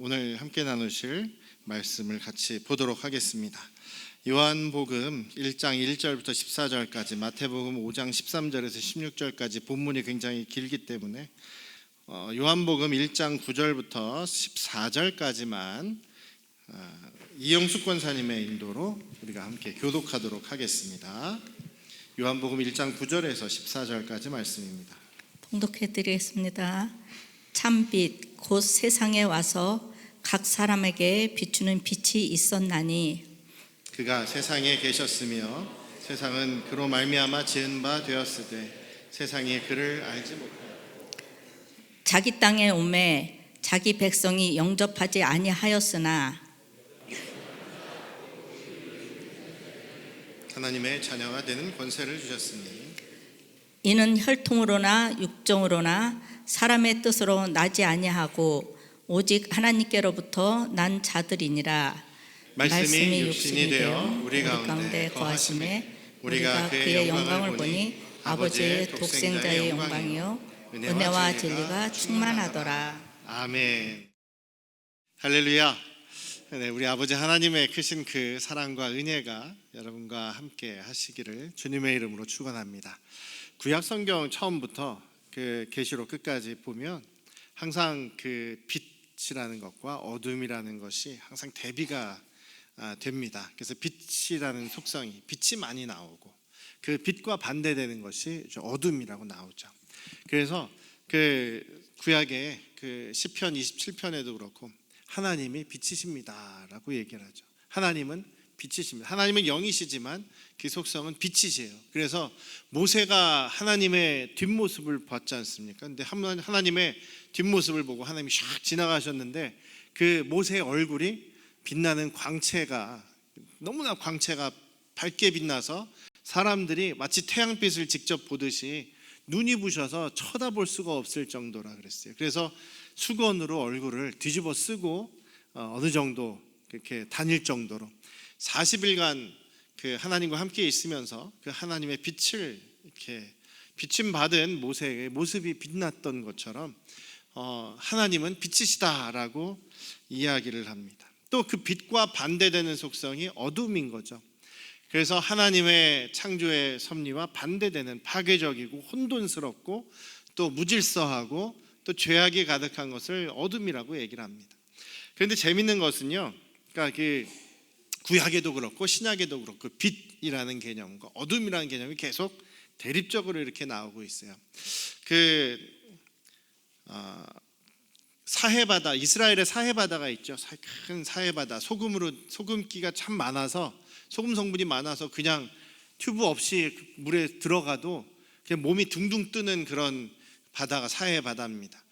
오늘 함께 나누실 말씀을 같이 보도록 하겠습니다. 요한복음 1장 1절부터 14절까지, 마태복음 5장 13절에서 16절까지 본문이 굉장히 길기 때문에 요한복음 1장 9절부터 14절까지만 이영숙 권사님의 인도로 우리가 함께 교독하도록 하겠습니다. 요한복음 1장 9절에서 14절까지 말씀입니다. 봉독해 드리겠습니다. 참빛 곧 세상에 와서 각 사람에게 비추는 빛이 있었나니 그가 세상에 계셨으며 세상은 그로 말미암아 지은 바 되었으되 세상이 그를 알지 못하였다. 자기 땅에 오매 자기 백성이 영접하지 아니하였으나 하나님의 자녀가 되는 권세를 주셨으니 이는 혈통으로나 육정으로나 사람의 뜻으로 나지 아니하고 오직 하나님께로부터 난 자들이니라. 말씀이 육신이 되어 우리 가운데 거하심에 우리가 그의 영광을 보니 아버지의 독생자의 영광이요 은혜와 진리가 충만하더라. 아멘. 할렐루야. 네, 우리 아버지 하나님의 크신 그 사랑과 은혜가 여러분과 함께 하시기를 주님의 이름으로 축원합니다. 구약 성경 처음부터 그 계시록 끝까지 보면 항상 그 빛이라는 것과 어둠이라는 것이 항상 대비가 됩니다. 그래서 빛이라는 속성이, 빛이 많이 나오고 그 빛과 반대되는 것이 어둠이라고 나오죠. 그래서 그 구약의 그 시편 27편에도 그렇고 하나님이 빛이십니다라고 얘기를 하죠. 하나님은 빛이십니다. 하나님은 영이시지만 그 속성은 빛이세요. 그래서 모세가 하나님의 뒷모습을 봤지 않습니까? 근데 하나님의 뒷모습을 보고 하나님이 샥 지나가셨는데 그 모세의 얼굴이 빛나는 광채가, 너무나 광채가 밝게 빛나서 사람들이 마치 태양빛을 직접 보듯이 눈이 부셔서 쳐다볼 수가 없을 정도라 그랬어요. 그래서 수건으로 얼굴을 뒤집어 쓰고 어느 정도 그렇게 다닐 정도로 40일간 그 하나님과 함께 있으면서 그 하나님의 빛을 이렇게 비침 받은 모세의 모습이 빛났던 것처럼 하나님은 빛이시다라고 이야기를 합니다. 또 그 빛과 반대되는 속성이 어둠인 거죠. 그래서 하나님의 창조의 섭리와 반대되는 파괴적이고 혼돈스럽고 또 무질서하고 또 죄악이 가득한 것을 어둠이라고 얘기를 합니다. 그런데 재밌는 것은요, 그러니까 그 구약에도 그렇고 신약에도 그렇고 빛이라는 개념과 어둠이라는 개념이 계속 대립적으로 이렇게 나오고 있어요. 그 사해바다, 이스라엘의 사해바다가 있죠. 큰 사해바다, 소금기가 참 많아서, 소금 성분이 많아서 그냥 튜브 없이 물에 들어가도 그냥 몸이 둥둥 뜨는 그런 바다가 사해바다입니다.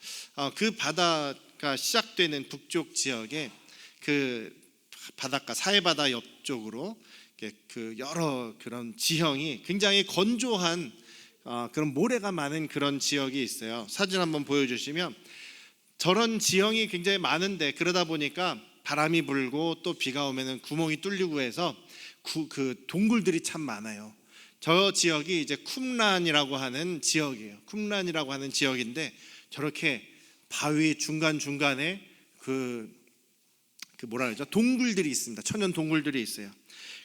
그 바다가 시작되는 북쪽 지역에 그 바닷가, 사해바다 옆쪽으로 그 여러 그런 지형이 굉장히 건조한 그런 모래가 많은 그런 지역이 있어요. 사진 한번 보여주시면 저런 지형이 굉장히 많은데, 그러다 보니까 바람이 불고 또 비가 오면은 구멍이 뚫리고 해서 그 동굴들이 참 많아요. 저 지역이 이제 쿰란이라고 하는 지역이에요. 쿰란이라고 하는 지역인데 저렇게 바위 중간중간에 그 뭐라 그러죠? 동굴들이 있습니다. 천연 동굴들이 있어요.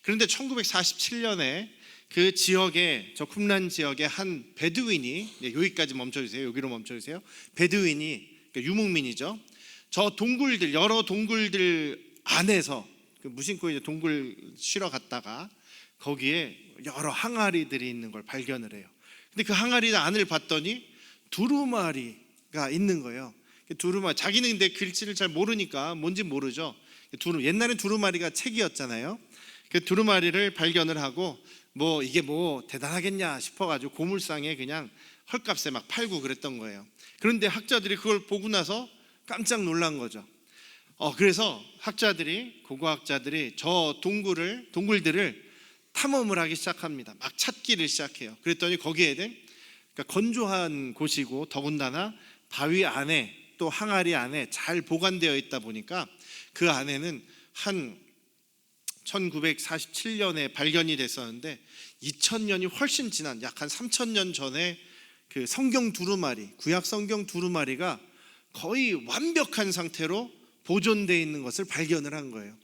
그런데 1947년에 그 지역에, 저 쿰란 지역에 한 베두인이, 여기까지 멈춰주세요. 여기로 멈춰주세요. 베두인이, 그러니까 유목민이죠. 저 동굴들, 여러 동굴들 안에서 그 무심코 이제 동굴 쉬러 갔다가 거기에 여러 항아리들이 있는 걸 발견을 해요. 근데 그 항아리 안을 봤더니 두루마리가 있는 거예요. 두루마리, 자기는 근데 글씨를 잘 모르니까 뭔지 모르죠. 옛날엔 두루마리가 책이었잖아요. 그 두루마리를 발견을 하고 뭐 이게 뭐 대단하겠냐 싶어가지고 고물상에 그냥 헐값에 막 팔고 그랬던 거예요. 그런데 학자들이 그걸 보고 나서 깜짝 놀란 거죠. 그래서 고고학자들이 저 동굴들을 탐험을 하기 시작합니다. 막 찾기를 시작해요. 그랬더니 거기에는, 그러니까 건조한 곳이고 더군다나 바위 안에 또 항아리 안에 잘 보관되어 있다 보니까 그 안에는 한 1947년에 발견이 됐었는데 2000년이 훨씬 지난 약 한 3000년 전에 그 성경 두루마리, 구약 성경 두루마리가 거의 완벽한 상태로 보존되어 있는 것을 발견을 한 거예요.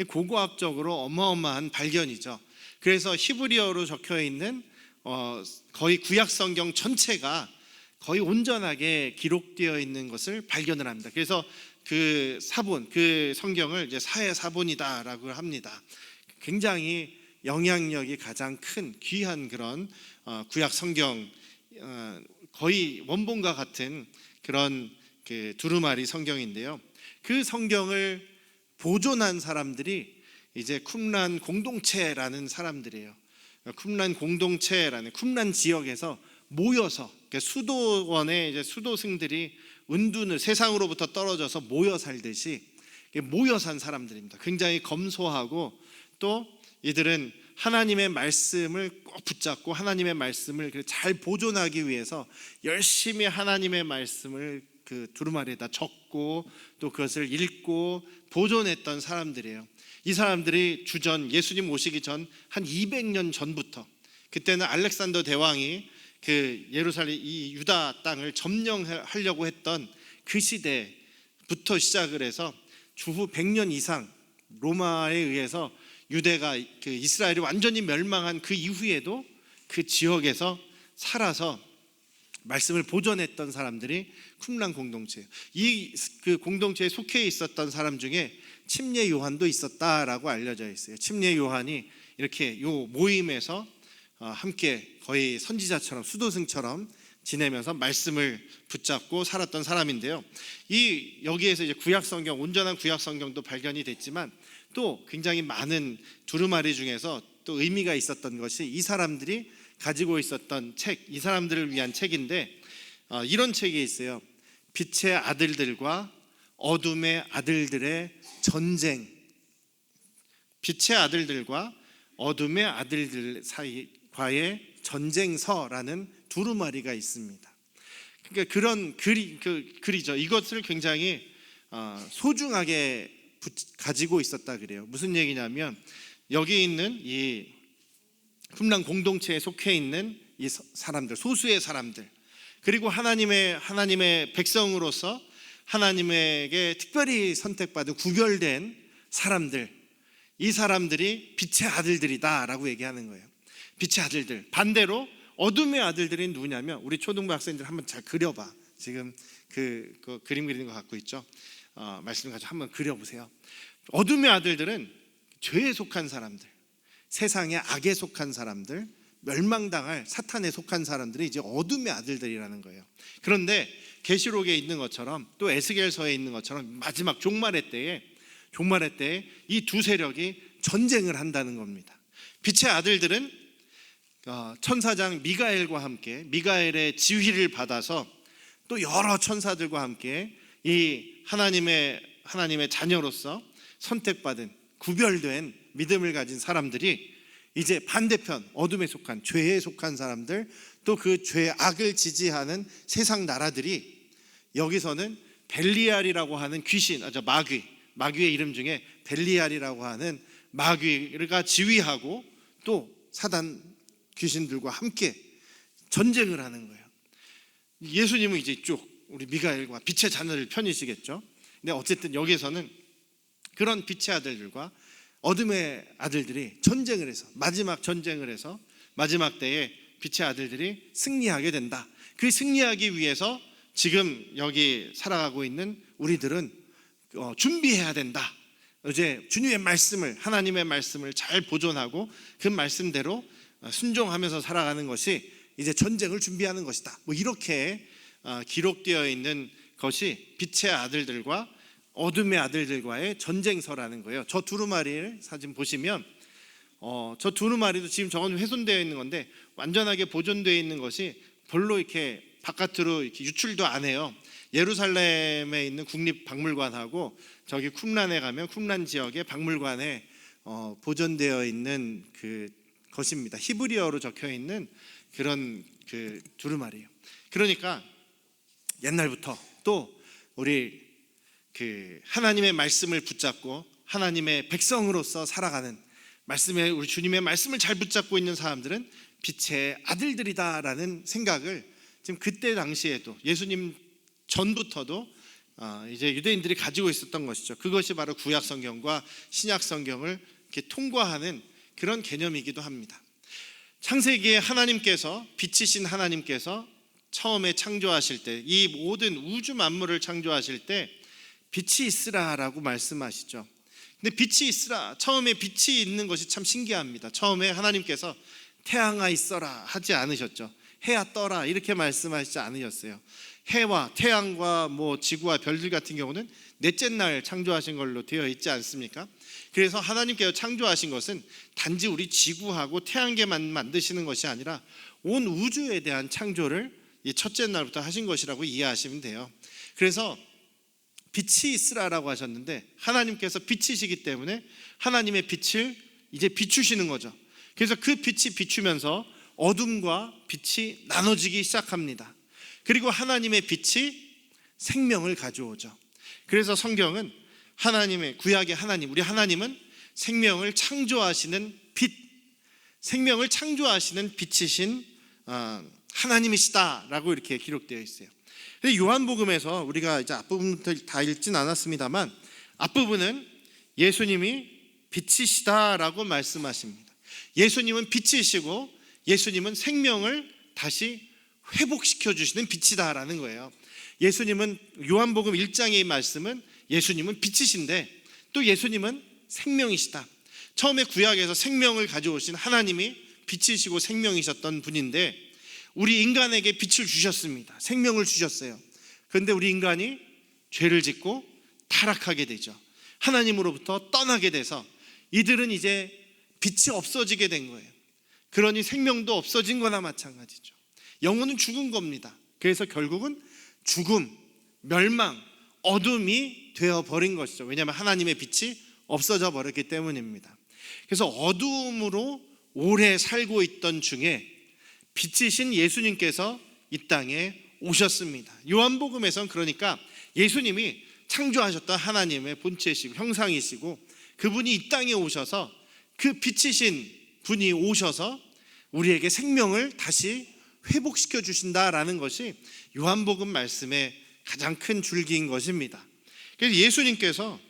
고고학적으로 어마어마한 발견이죠. 그래서 히브리어로 적혀 있는 거의 구약 성경 전체가 거의 온전하게 기록되어 있는 것을 발견을 합니다. 그래서 그 사본, 그 성경을 이제 사의 사본이다라고 합니다. 굉장히 영향력이 가장 큰 귀한 그런 구약 성경, 거의 원본과 같은 그런 그 두루마리 성경인데요. 그 성경을 보존한 사람들이 이제 쿰란 공동체라는 사람들이에요. 쿰란 공동체라는 쿰란 지역에서 모여서, 수도원의 이제 수도승들이 은둔을 세상으로부터 떨어져서 모여 살듯이 모여 산 사람들입니다. 굉장히 검소하고, 또 이들은 하나님의 말씀을 꼭 붙잡고 하나님의 말씀을 잘 보존하기 위해서 열심히 하나님의 말씀을 그 두루마리에다 적고 또 그것을 읽고 보존했던 사람들이에요. 이 사람들이 주전, 예수님 오시기 전 한 200년 전부터, 그때는 알렉산더 대왕이 그 예루살렘, 이 유다 땅을 점령하려고 했던 그 시대부터 시작을 해서 주후 100년 이상 로마에 의해서 유대가, 그 이스라엘이 완전히 멸망한 그 이후에도 그 지역에서 살아서 말씀을 보존했던 사람들이 쿰란 공동체예요. 이 그 공동체에 속해 있었던 사람 중에 침례 요한도 있었다라고 알려져 있어요. 침례 요한이 이렇게 요 모임에서 함께 거의 선지자처럼, 수도승처럼 지내면서 말씀을 붙잡고 살았던 사람인데요. 이 여기에서 이제 구약 성경, 온전한 구약 성경도 발견이 됐지만 또 굉장히 많은 두루마리 중에서 또 의미가 있었던 것이 이 사람들이 가지고 있었던 책, 이 사람들을 위한 책인데 이런 책이 있어요. 빛의 아들들과 어둠의 아들들의 전쟁. 빛의 아들들과 어둠의 아들들 사이과의 전쟁서라는 두루마리가 있습니다. 그러니까 그런 글이죠. 이것을 굉장히 소중하게 가지고 있었다 그래요. 무슨 얘기냐면 여기 있는 이 쿰란 공동체에 속해 있는 이 사람들, 소수의 사람들, 그리고 하나님의 백성으로서 하나님에게 특별히 선택받은 구별된 사람들, 이 사람들이 빛의 아들들이다라고 얘기하는 거예요. 빛의 아들들. 반대로 어둠의 아들들이 누구냐면, 우리 초등부 학생들 한번 잘 그려봐. 지금 그 그림 그리는 거 갖고 있죠. 말씀을 가지고 한번 그려보세요. 어둠의 아들들은 죄에 속한 사람들, 세상의 악에 속한 사람들, 멸망당할 사탄에 속한 사람들이 이제 어둠의 아들들이라는 거예요. 그런데 계시록에 있는 것처럼, 또 에스겔서에 있는 것처럼 마지막 종말의 때에 이 두 세력이 전쟁을 한다는 겁니다. 빛의 아들들은 천사장 미가엘과 함께, 미가엘의 지휘를 받아서 또 여러 천사들과 함께 이 하나님의 자녀로서 선택받은 구별된 믿음을 가진 사람들이 이제 반대편, 어둠에 속한, 죄에 속한 사람들, 또 그 죄의 악을 지지하는 세상 나라들이, 여기서는 벨리알이라고 하는 귀신, 마귀의 이름 중에 벨리알이라고 하는 마귀가 지휘하고 또 사단 귀신들과 함께 전쟁을 하는 거예요. 예수님은 이제 이쪽 우리 미가엘과 빛의 자녀들 편이시겠죠. 근데 어쨌든 여기서는 그런 빛의 아들들과 어둠의 아들들이 전쟁을 해서, 마지막 전쟁을 해서 마지막 때에 빛의 아들들이 승리하게 된다. 그 승리하기 위해서 지금 여기 살아가고 있는 우리들은 준비해야 된다. 이제 주님의 말씀을, 하나님의 말씀을 잘 보존하고 그 말씀대로 순종하면서 살아가는 것이 이제 전쟁을 준비하는 것이다. 뭐 이렇게 기록되어 있는 것이 빛의 아들들과 어둠의 아들들과의 전쟁서라는 거예요. 저 두루마리를 사진 보시면 저 두루마리도 지금 저건 훼손되어 있는 건데 완전하게 보존되어 있는 것이 별로 이렇게 바깥으로 이렇게 유출도 안 해요. 예루살렘에 있는 국립박물관하고 저기 쿰란에 가면 쿰란 지역의 박물관에 보존되어 있는 그 것입니다. 히브리어로 적혀 있는 그런 그 두루마리예요. 그러니까 옛날부터 또 우리 그 하나님의 말씀을 붙잡고 하나님의 백성으로서 살아가는, 우리 주님의 말씀을 잘 붙잡고 있는 사람들은 빛의 아들들이다라는 생각을 지금 그때 당시에도, 예수님 전부터도 이제 유대인들이 가지고 있었던 것이죠. 그것이 바로 구약 성경과 신약 성경을 이렇게 통과하는 그런 개념이기도 합니다. 창세기에 하나님께서, 빛이신 하나님께서 처음에 창조하실 때, 이 모든 우주 만물을 창조하실 때 빛이 있으라라고 말씀하시죠. 근데 빛이 있으라, 처음에 빛이 있는 것이 참 신기합니다. 처음에 하나님께서 태양아 있어라 하지 않으셨죠. 해야 떠라 이렇게 말씀하시지 않으셨어요. 해와 태양과 지구와 별들 같은 경우는 넷째 날 창조하신 걸로 되어 있지 않습니까? 그래서 하나님께서 창조하신 것은 단지 우리 지구하고 태양계만 만드시는 것이 아니라 온 우주에 대한 창조를 이 첫째 날부터 하신 것이라고 이해하시면 돼요. 그래서 빛이 있으라라고 하셨는데 하나님께서 빛이시기 때문에 하나님의 빛을 이제 비추시는 거죠. 그래서 그 빛이 비추면서 어둠과 빛이 나눠지기 시작합니다. 그리고 하나님의 빛이 생명을 가져오죠. 그래서 성경은 하나님의, 구약의 하나님, 우리 하나님은 생명을 창조하시는 빛, 생명을 창조하시는 빛이신 하나님이시다라고 이렇게 기록되어 있어요. 근데 요한복음에서 우리가 이제 앞부분부터 다 읽진 않았습니다만 앞부분은 예수님이 빛이시다라고 말씀하십니다. 예수님은 빛이시고 예수님은 생명을 다시 회복시켜 주시는 빛이다라는 거예요. 예수님은 요한복음 1장의 말씀은 예수님은 빛이신데 또 예수님은 생명이시다. 처음에 구약에서 생명을 가져오신 하나님이 빛이시고 생명이셨던 분인데 우리 인간에게 빛을 주셨습니다. 생명을 주셨어요. 그런데 우리 인간이 죄를 짓고 타락하게 되죠. 하나님으로부터 떠나게 돼서 이들은 이제 빛이 없어지게 된 거예요. 그러니 생명도 없어진 거나 마찬가지죠. 영혼은 죽은 겁니다. 그래서 결국은 죽음, 멸망, 어둠이 되어버린 것이죠. 왜냐하면 하나님의 빛이 없어져 버렸기 때문입니다. 그래서 어둠으로 오래 살고 있던 중에 빛이신 예수님께서 이 땅에 오셨습니다. 요한복음에서는 그러니까 예수님이 창조하셨던 하나님의 본체이시고 형상이시고 그분이 이 땅에 오셔서 그 빛이신 분이 오셔서 우리에게 생명을 다시 회복시켜 주신다라는 것이 요한복음 말씀의 가장 큰 줄기인 것입니다. 그래서 예수님께서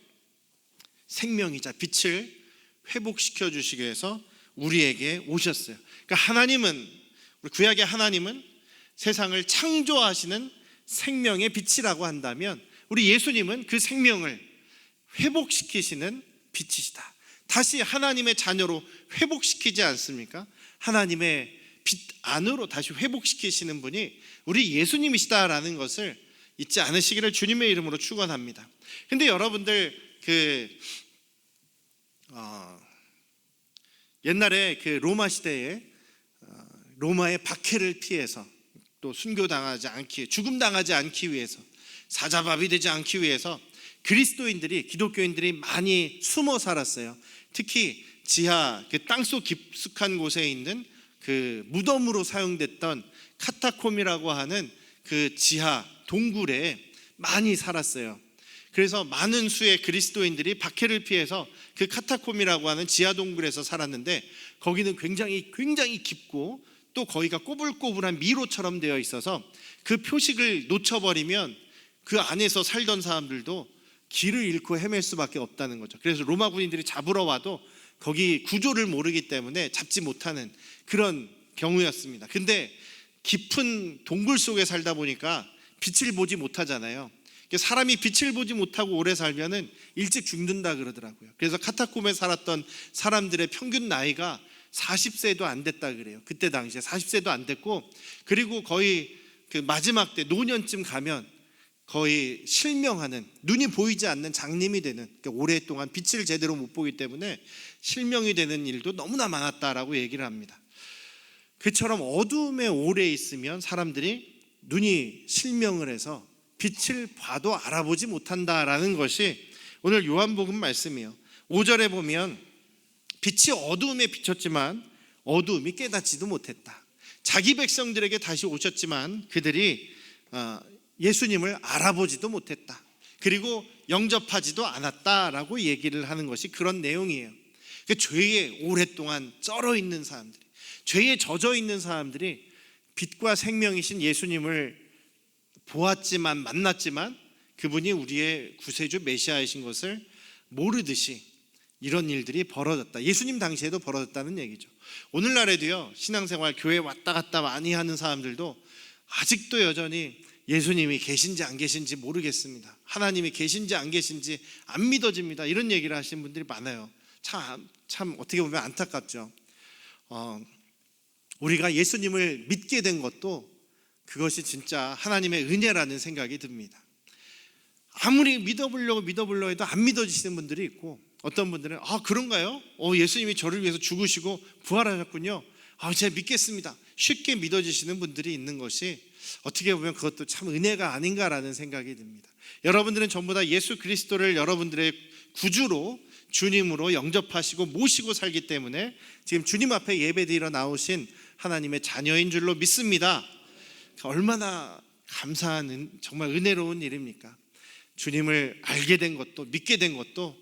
생명이자 빛을 회복시켜 주시기 위해서 우리에게 오셨어요. 그러니까 하나님은, 우리 구약의 하나님은 세상을 창조하시는 생명의 빛이라고 한다면 우리 예수님은 그 생명을 회복시키시는 빛이시다. 다시 하나님의 자녀로 회복시키지 않습니까? 하나님의 빛 안으로 다시 회복시키시는 분이 우리 예수님이시다라는 것을 잊지 않으시기를 주님의 이름으로 축원합니다. 근데 여러분들 옛날에 그 로마 시대에 로마의 박해를 피해서 또 순교당하지 않기, 죽음당하지 않기 위해서, 사자밥이 되지 않기 위해서 그리스도인들이, 기독교인들이 많이 숨어 살았어요. 특히 지하 그 땅속 깊숙한 곳에 있는 그 무덤으로 사용됐던 카타콤이라고 하는 그 지하 동굴에 많이 살았어요. 그래서 많은 수의 그리스도인들이 박해를 피해서 그 카타콤이라고 하는 지하 동굴에서 살았는데 거기는 굉장히 깊고 또 거기가 꼬불꼬불한 미로처럼 되어 있어서 그 표식을 놓쳐버리면 그 안에서 살던 사람들도 길을 잃고 헤맬 수밖에 없다는 거죠. 그래서 로마 군인들이 잡으러 와도 거기 구조를 모르기 때문에 잡지 못하는 그런 경우였습니다. 근데 깊은 동굴 속에 살다 보니까 빛을 보지 못하잖아요. 사람이 빛을 보지 못하고 오래 살면은 일찍 죽는다 그러더라고요. 그래서 카타콤에 살았던 사람들의 평균 나이가 40세도 안 됐다 그래요. 그때 당시에 40세도 안 됐고, 그리고 거의 그 마지막 때 노년쯤 가면 거의 실명하는, 눈이 보이지 않는 장님이 되는, 그러니까 오랫동안 빛을 제대로 못 보기 때문에 실명이 되는 일도 너무나 많았다라고 얘기를 합니다. 그처럼 어둠에 오래 있으면 사람들이 눈이 실명을 해서 빛을 봐도 알아보지 못한다라는 것이 오늘 요한복음 말씀이에요. 5절에 보면 빛이 어두움에 비쳤지만 어두움이 깨닫지도 못했다. 자기 백성들에게 다시 오셨지만 그들이 예수님을 알아보지도 못했다. 그리고 영접하지도 않았다라고 얘기를 하는 것이 그런 내용이에요. 죄에 오랫동안 쩔어 있는 사람들이, 죄에 젖어 있는 사람들이 빛과 생명이신 예수님을 보았지만 만났지만 그분이 우리의 구세주 메시아이신 것을 모르듯이 이런 일들이 벌어졌다. 예수님 당시에도 벌어졌다는 얘기죠. 오늘날에도요, 신앙생활 교회 왔다 갔다 많이 하는 사람들도 아직도 여전히 예수님이 계신지 안 계신지 모르겠습니다, 하나님이 계신지 안 계신지 안 믿어집니다, 이런 얘기를 하시는 분들이 많아요. 참 어떻게 보면 안타깝죠. 우리가 예수님을 믿게 된 것도 그것이 진짜 하나님의 은혜라는 생각이 듭니다. 아무리 믿어보려고 해도 안 믿어지시는 분들이 있고, 어떤 분들은 그런가요? 예수님이 저를 위해서 죽으시고 부활하셨군요. 제가 믿겠습니다. 쉽게 믿어지시는 분들이 있는 것이 어떻게 보면 그것도 참 은혜가 아닌가라는 생각이 듭니다. 여러분들은 전부 다 예수 그리스도를 여러분들의 구주로, 주님으로 영접하시고 모시고 살기 때문에 지금 주님 앞에 예배드리러 나오신 하나님의 자녀인 줄로 믿습니다. 얼마나 감사한, 정말 은혜로운 일입니까? 주님을 알게 된 것도, 믿게 된 것도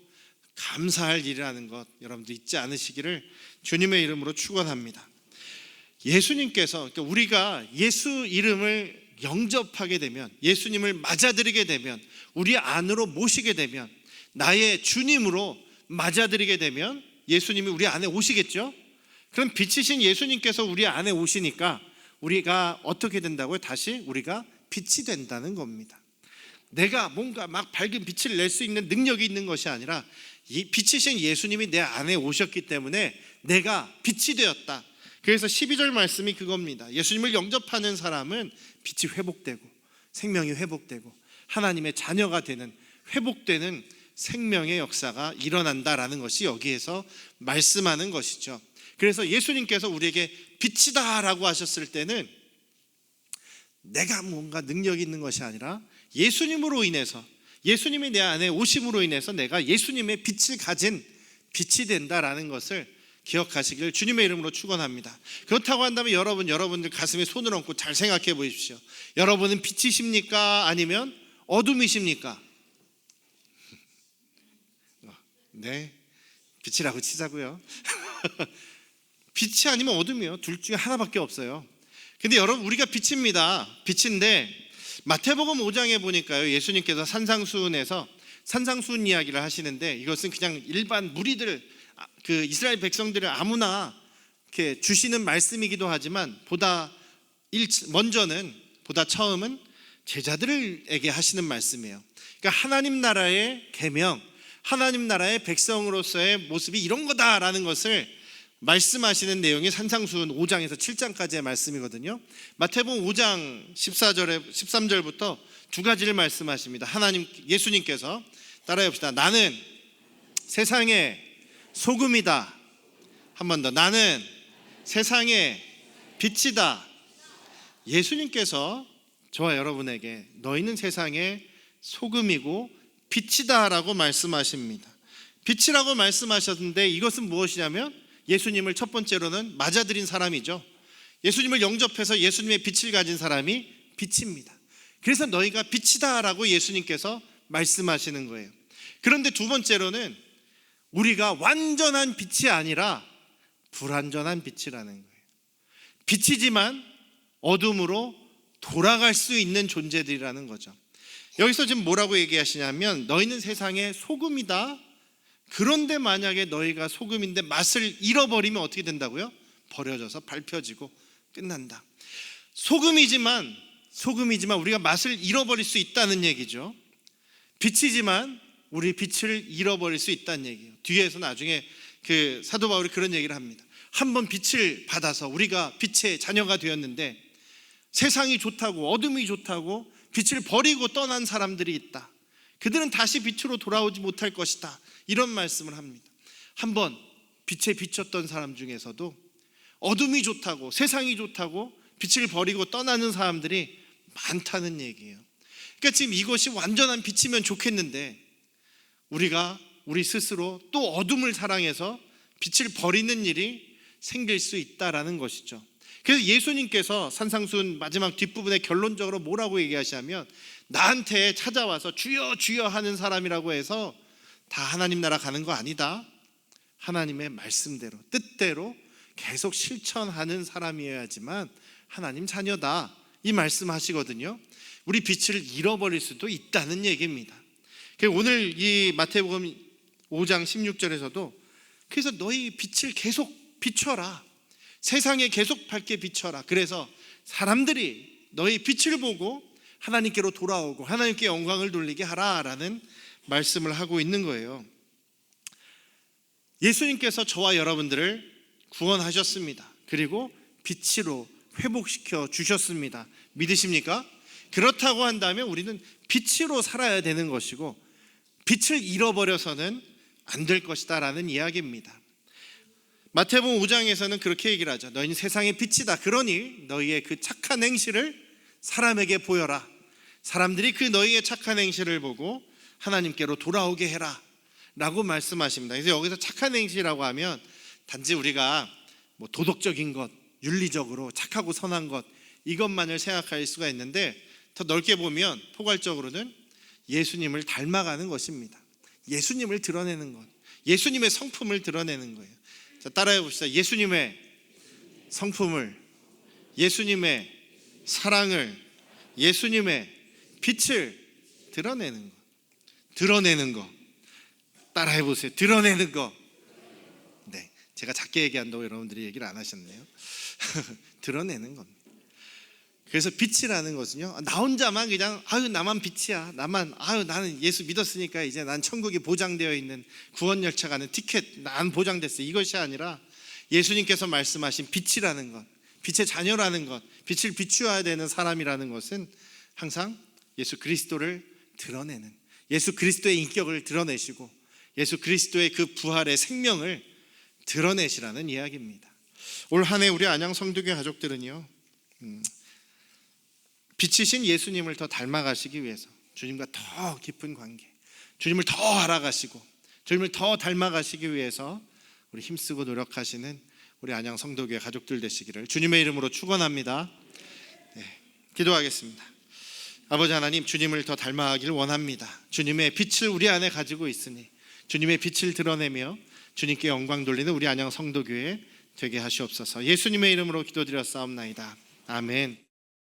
감사할 일이라는 것 여러분들 잊지 않으시기를 주님의 이름으로 축원합니다. 예수님께서, 그러니까 우리가 예수 이름을 영접하게 되면, 예수님을 맞아들이게 되면, 우리 안으로 모시게 되면, 나의 주님으로 맞아들이게 되면 예수님이 우리 안에 오시겠죠? 그럼 빛이신 예수님께서 우리 안에 오시니까 우리가 어떻게 된다고요? 다시 우리가 빛이 된다는 겁니다. 내가 뭔가 막 밝은 빛을 낼 수 있는 능력이 있는 것이 아니라 이 빛이신 예수님이 내 안에 오셨기 때문에 내가 빛이 되었다. 그래서 12절 말씀이 그겁니다. 예수님을 영접하는 사람은 빛이 회복되고 생명이 회복되고 하나님의 자녀가 되는, 회복되는 생명의 역사가 일어난다라는 것이 여기에서 말씀하는 것이죠. 그래서 예수님께서 우리에게 빛이다라고 하셨을 때는 내가 뭔가 능력이 있는 것이 아니라 예수님으로 인해서, 예수님이 내 안에 오심으로 인해서 내가 예수님의 빛을 가진 빛이 된다라는 것을 기억하시길 주님의 이름으로 축원합니다. 그렇다고 한다면 여러분들 가슴에 손을 얹고 잘 생각해 보십시오. 여러분은 빛이십니까? 아니면 어둠이십니까? 네, 빛이라고 치자고요. 빛이 아니면 어둠이에요. 둘 중에 하나밖에 없어요. 근데 여러분, 우리가 빛입니다. 빛인데 마태복음 5장에 보니까요, 예수님께서 산상수훈에서 산상수훈 이야기를 하시는데, 이것은 그냥 일반 무리들, 그 이스라엘 백성들을 아무나 이렇게 주시는 말씀이기도 하지만 보다 처음은 제자들에게 하시는 말씀이에요. 그러니까 하나님 나라의 계명, 하나님 나라의 백성으로서의 모습이 이런 거다라는 것을 말씀하시는 내용이 산상수훈 5장에서 7장까지의 말씀이거든요. 마태복음 5장 13절부터 두 가지를 말씀하십니다. 예수님께서 따라해 봅시다. 나는 세상의 소금이다. 한 번 더. 나는 세상의 빛이다. 예수님께서 저와 여러분에게 너희는 세상의 소금이고 빛이다라고 말씀하십니다. 빛이라고 말씀하셨는데 이것은 무엇이냐면 예수님을 첫 번째로는 맞아들인 사람이죠. 예수님을 영접해서 예수님의 빛을 가진 사람이 빛입니다. 그래서 너희가 빛이다라고 예수님께서 말씀하시는 거예요. 그런데 두 번째로는 우리가 완전한 빛이 아니라 불완전한 빛이라는 거예요. 빛이지만 어둠으로 돌아갈 수 있는 존재들이라는 거죠. 여기서 지금 뭐라고 얘기하시냐면 너희는 세상의 소금이다. 그런데 만약에 너희가 소금인데 맛을 잃어버리면 어떻게 된다고요? 버려져서 밟혀지고 끝난다. 소금이지만 우리가 맛을 잃어버릴 수 있다는 얘기죠. 빛이지만 우리 빛을 잃어버릴 수 있다는 얘기예요. 뒤에서 나중에 그 사도 바울이 그런 얘기를 합니다. 한번 빛을 받아서 우리가 빛의 자녀가 되었는데 세상이 좋다고, 어둠이 좋다고 빛을 버리고 떠난 사람들이 있다. 그들은 다시 빛으로 돌아오지 못할 것이다. 이런 말씀을 합니다. 한번 빛에 비쳤던 사람 중에서도 어둠이 좋다고, 세상이 좋다고 빛을 버리고 떠나는 사람들이 많다는 얘기예요. 그러니까 지금 이것이 완전한 빛이면 좋겠는데 우리 스스로 또 어둠을 사랑해서 빛을 버리는 일이 생길 수 있다라는 것이죠. 그래서 예수님께서 산상수훈 마지막 뒷부분에 결론적으로 뭐라고 얘기하시냐면 나한테 찾아와서 주여 주여 하는 사람이라고 해서 다 하나님 나라 가는 거 아니다. 하나님의 말씀대로, 뜻대로 계속 실천하는 사람이어야지만 하나님 자녀다. 이 말씀하시거든요. 우리 빛을 잃어버릴 수도 있다는 얘기입니다. 오늘 이 마태복음 5장 16절에서도 그래서 너희 빛을 계속 비춰라. 세상에 계속 밝게 비춰라. 그래서 사람들이 너희 빛을 보고 하나님께로 돌아오고 하나님께 영광을 돌리게 하라라는 말씀을 하고 있는 거예요. 예수님께서 저와 여러분들을 구원하셨습니다. 그리고 빛으로 회복시켜 주셨습니다. 믿으십니까? 그렇다고 한다면 우리는 빛으로 살아야 되는 것이고 빛을 잃어버려서는 안 될 것이다 라는 이야기입니다. 마태복음 5장에서는 그렇게 얘기를 하죠. 너희는 세상의 빛이다. 그러니 너희의 그 착한 행실을 사람에게 보여라. 사람들이 그 너희의 착한 행실을 보고 하나님께로 돌아오게 해라 라고 말씀하십니다. 그래서 여기서 착한 행실이라고 하면 단지 우리가 뭐 도덕적인 것, 윤리적으로 착하고 선한 것 이것만을 생각할 수가 있는데 더 넓게 보면 포괄적으로는 예수님을 닮아가는 것입니다. 예수님을 드러내는 것, 예수님의 성품을 드러내는 거예요. 자, 따라해 봅시다. 예수님의 성품을, 예수님의 사랑을, 예수님의 빛을 드러내는 것. 드러내는 거. 따라해 보세요. 드러내는 거. 네, 제가 작게 얘기한다고 여러분들이 얘기를 안 하셨네요. 드러내는 겁니다. 그래서 빛이라는 것은요, 나 혼자만 그냥 나만 빛이야, 나는 예수 믿었으니까 이제 난 천국이 보장되어 있는 구원 열차 가는 티켓 난 보장됐어, 이것이 아니라 예수님께서 말씀하신 빛이라는 것, 빛의 자녀라는 것, 빛을 비추어야 되는 사람이라는 것은 항상 예수 그리스도를 드러내는, 예수 그리스도의 인격을 드러내시고 예수 그리스도의 그 부활의 생명을 드러내시라는 이야기입니다. 올 한 해 우리 안양 성도교 가족들은요, 빛이신 예수님을 더 닮아가시기 위해서 주님과 더 깊은 관계, 주님을 더 알아가시고 주님을 더 닮아가시기 위해서 우리 힘쓰고 노력하시는 우리 안양 성도교회 가족들 되시기를 주님의 이름으로 축원합니다. 네, 기도하겠습니다. 아버지 하나님, 주님을 더 닮아가기를 원합니다. 주님의 빛을 우리 안에 가지고 있으니 주님의 빛을 드러내며 주님께 영광 돌리는 우리 안양 성도교회 되게 하시옵소서. 예수님의 이름으로 기도드렸사옵나이다. 아멘.